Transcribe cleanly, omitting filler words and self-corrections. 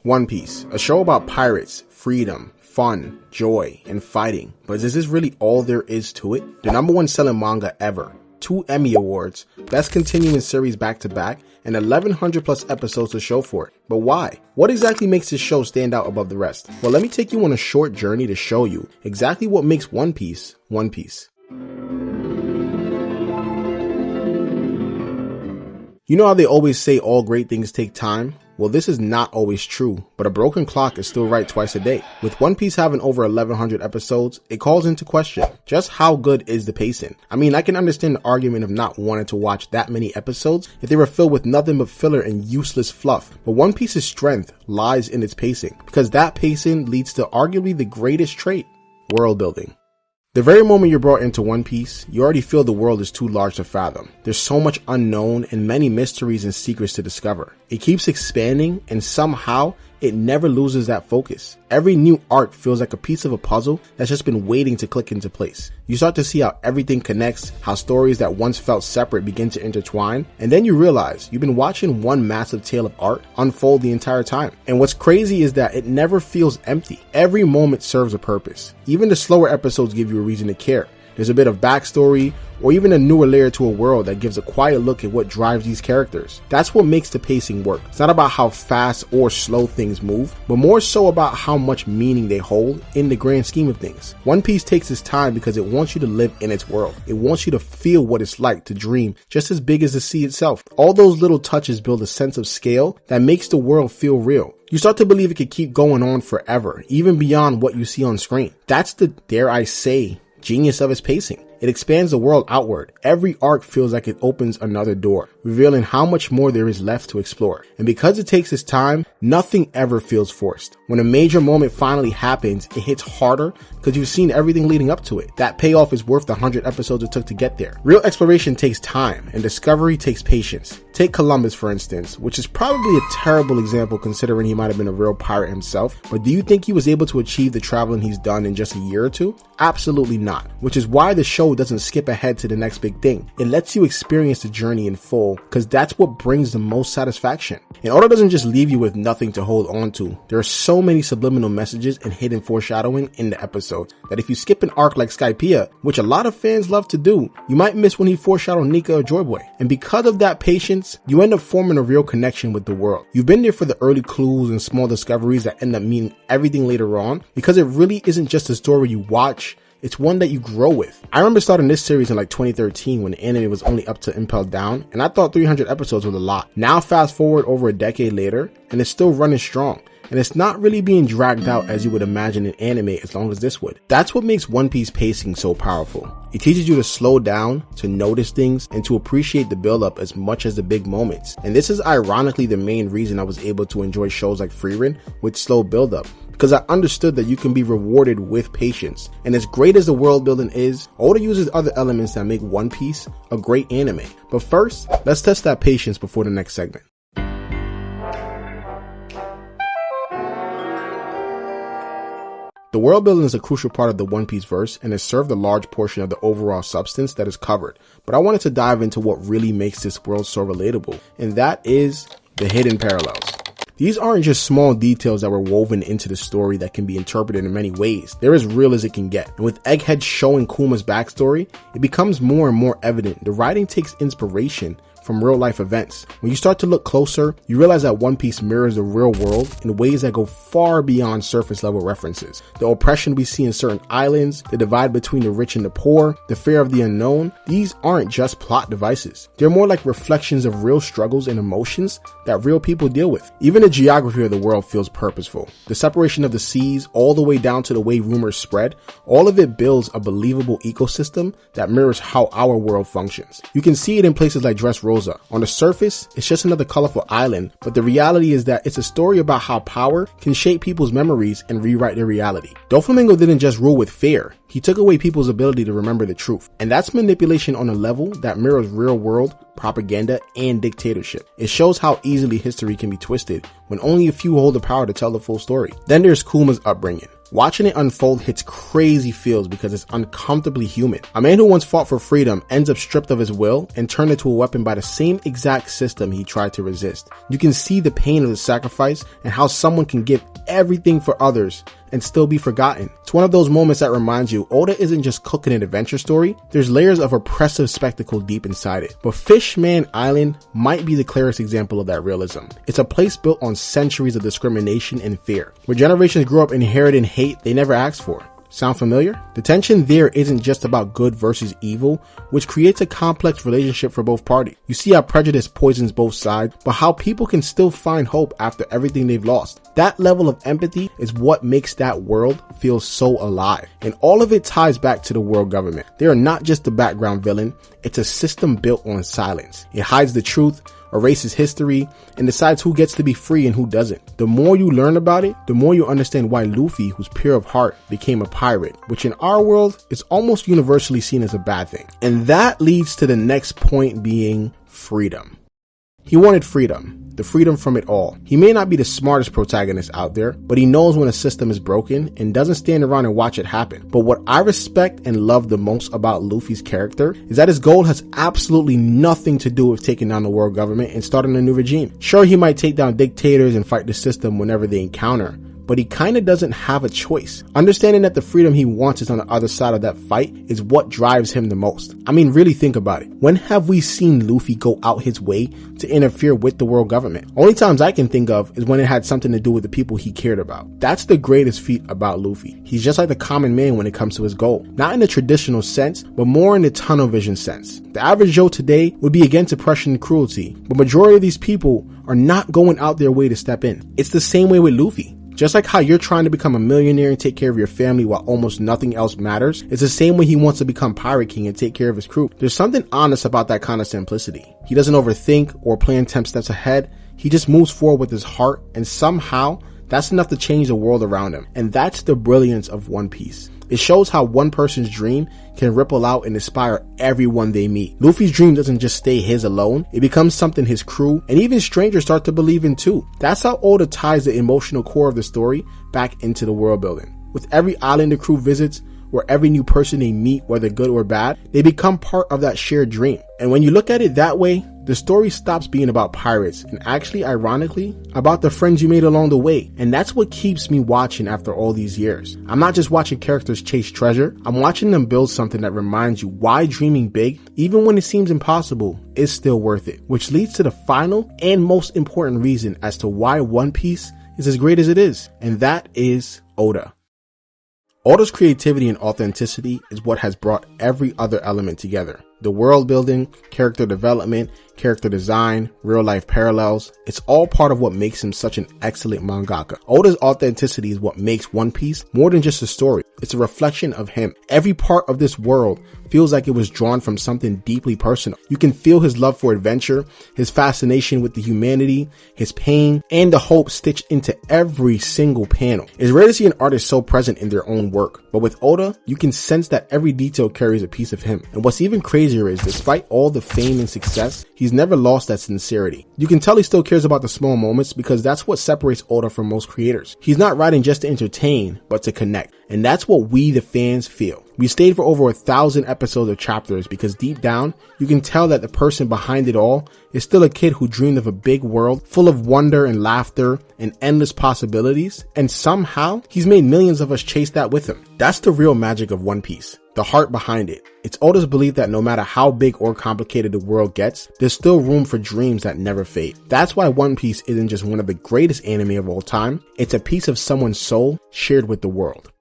One Piece, a show about pirates, freedom, fun, joy, and fighting. But is this really all there is to it? The #1 selling manga ever, 2 Emmy Awards, best continuing series back to back, and 1100 plus episodes to show for it. But why? What exactly makes this show stand out above the rest? Well, let me take you on a short journey to show you exactly what makes One Piece, One Piece. You know how they always say all great things take time? Well, this is not always true, but a broken clock is still right twice a day. With One Piece having over 1100 episodes, it calls into question just how good is the pacing. I mean, I can understand the argument of not wanting to watch that many episodes if they were filled with nothing but filler and useless fluff, but One Piece's strength lies in its pacing, because that pacing leads to arguably the greatest trait: world building. The very moment you're brought into One Piece, you already feel the world is too large to fathom. There's so much unknown and many mysteries and secrets to discover. It keeps expanding, and somehow it never loses that focus. Every new arc feels like a piece of a puzzle that's just been waiting to click into place. You start to see how everything connects, how stories that once felt separate begin to intertwine, and then you realize you've been watching one massive tale of art unfold the entire time. And what's crazy is that it never feels empty. Every moment serves a purpose. Even the slower episodes give you a reason to care. There's a bit of backstory, or even a newer layer to a world that gives a quiet look at what drives these characters. That's what makes the pacing work. It's not about how fast or slow things move, but more so about how much meaning they hold in the grand scheme of things. One Piece takes its time because it wants you to live in its world. It wants you to feel what it's like to dream just as big as the sea itself. All those little touches build a sense of scale that makes the world feel real. You start to believe it could keep going on forever, even beyond what you see on screen. That's the, dare I say, genius of its pacing. It expands the world outward. Every arc feels like it opens another door, revealing how much more there is left to explore. And because it takes its time, nothing ever feels forced. When a major moment finally happens, it hits harder because you've seen everything leading up to it. That payoff is worth the 100 episodes it took to get there. Real exploration takes time, and discovery takes patience. Take Columbus, for instance, which is probably a terrible example considering he might have been a real pirate himself, but do you think he was able to achieve the traveling he's done in just a year or two? Absolutely not, which is why the show doesn't skip ahead to the next big thing. It lets you experience the journey in full, because that's what brings the most satisfaction. And Oda doesn't just leave you with nothing to hold on to. There are so many subliminal messages and hidden foreshadowing in the episodes that if you skip an arc like Skypiea, which a lot of fans love to do, you might miss when he foreshadowed Nika or Joy Boy. And because of that patience, you end up forming a real connection with the world. You've been there for the early clues and small discoveries that end up meaning everything later on, because it really isn't just a story you watch, it's one that you grow with. I remember starting this series in like 2013 when the anime was only up to Impel Down, and I thought 300 episodes was a lot. Now fast forward over a decade later, and it's still running strong. And it's not really being dragged out as you would imagine in anime as long as this would. That's what makes One Piece pacing so powerful. It teaches you to slow down, to notice things, and to appreciate the build-up as much as the big moments. And this is ironically the main reason I was able to enjoy shows like Frieren with slow build-up, because I understood that you can be rewarded with patience. And as great as the world building is, Oda uses other elements that make One Piece a great anime. But first, let's test that patience before the next segment. The world building is a crucial part of the One Piece verse and has served a large portion of the overall substance that is covered. But I wanted to dive into what really makes this world so relatable, and that is the hidden parallels. These aren't just small details that were woven into the story that can be interpreted in many ways. They're as real as it can get. And with Egghead showing Kuma's backstory, it becomes more and more evident the writing takes inspiration from real life events. When you start to look closer, you realize that One Piece mirrors the real world in ways that go far beyond surface level references. The oppression we see in certain islands, the divide between the rich and the poor, the fear of the unknown, these aren't just plot devices. They're more like reflections of real struggles and emotions that real people deal with. Even the geography of the world feels purposeful. The separation of the seas, all the way down to the way rumors spread, all of it builds a believable ecosystem that mirrors how our world functions. You can see it in places like Dressrosa. On the surface, it's just another colorful island, but the reality is that it's a story about how power can shape people's memories and rewrite their reality. Doflamingo didn't just rule with fear, he took away people's ability to remember the truth. And that's manipulation on a level that mirrors real world propaganda and dictatorship. It shows how easily history can be twisted when only a few hold the power to tell the full story. Then there's Kuma's upbringing. Watching it unfold hits crazy feels because it's uncomfortably human. A man who once fought for freedom ends up stripped of his will and turned into a weapon by the same exact system he tried to resist. You can see the pain of the sacrifice and how someone can give everything for others and still be forgotten. It's one of those moments that reminds you Oda isn't just cooking an adventure story, there's layers of oppressive spectacle deep inside it. But Fishman Island might be the clearest example of that realism. It's a place built on centuries of discrimination and fear, where generations grew up inheriting hate they never asked for. Sound familiar? The tension there isn't just about good versus evil, which creates a complex relationship for both parties. You see how prejudice poisons both sides, but how people can still find hope after everything they've lost. That level of empathy is what makes that world feel so alive. And all of it ties back to the world government. They are not just the background villain, it's a system built on silence. It hides the truth, erases history, and decides who gets to be free and who doesn't. The more you learn about it, the more you understand why Luffy, who's pure of heart, became a pirate, which in our world is almost universally seen as a bad thing. And that leads to the next point being freedom. He wanted freedom. The freedom from it all. He may not be the smartest protagonist out there, but he knows when a system is broken and doesn't stand around and watch it happen. But what I respect and love the most about Luffy's character is that his goal has absolutely nothing to do with taking down the world government and starting a new regime. Sure, he might take down dictators and fight the system whenever they encounter, but he kinda doesn't have a choice. Understanding that the freedom he wants is on the other side of that fight is what drives him the most. I mean, really think about it. When have we seen Luffy go out his way to interfere with the world government? Only times I can think of is when it had something to do with the people he cared about. That's the greatest feat about Luffy. He's just like the common man when it comes to his goal. Not in the traditional sense, but more in the tunnel vision sense. The average Joe today would be against oppression and cruelty, but majority of these people are not going out their way to step in. It's the same way with Luffy. Just like how you're trying to become a millionaire and take care of your family while almost nothing else matters, it's the same way he wants to become Pirate King and take care of his crew. There's something honest about that kind of simplicity. He doesn't overthink or plan 10 steps ahead. He just moves forward with his heart, and somehow that's enough to change the world around him. And that's the brilliance of One Piece. It shows how one person's dream can ripple out and inspire everyone they meet. Luffy's dream doesn't just stay his alone, it becomes something his crew and even strangers start to believe in too. That's how Oda ties the emotional core of the story back into the world building. With every island the crew visits, or every new person they meet, whether good or bad, they become part of that shared dream. And when you look at it that way, the story stops being about pirates and actually, ironically, about the friends you made along the way. And that's what keeps me watching after all these years. I'm not just watching characters chase treasure, I'm watching them build something that reminds you why dreaming big, even when it seems impossible, is still worth it. Which leads to the final and most important reason as to why One Piece is as great as it is, and that is Oda. Oda's creativity and authenticity is what has brought every other element together. The world building, character development, character design, real life parallels, it's all part of what makes him such an excellent mangaka. Oda's authenticity is what makes One Piece more than just a story. It's a reflection of him. Every part of this world feels like it was drawn from something deeply personal. You can feel his love for adventure, his fascination with the humanity, his pain, and the hope stitched into every single panel. It's rare to see an artist so present in their own work, but with Oda, you can sense that every detail carries a piece of him. And what's even crazier is, despite all the fame and success, he's never lost that sincerity. You can tell he still cares about the small moments because that's what separates Oda from most creators. He's not writing just to entertain, but to connect. And that's what we, the fans, feel. We stayed for over 1,000 episodes of chapters because deep down, you can tell that the person behind it all is still a kid who dreamed of a big world full of wonder and laughter and endless possibilities. And somehow, he's made millions of us chase that with him. That's the real magic of One Piece. The heart behind it. It's Oda's belief that no matter how big or complicated the world gets, there's still room for dreams that never fade. That's why One Piece isn't just one of the greatest anime of all time. It's a piece of someone's soul shared with the world.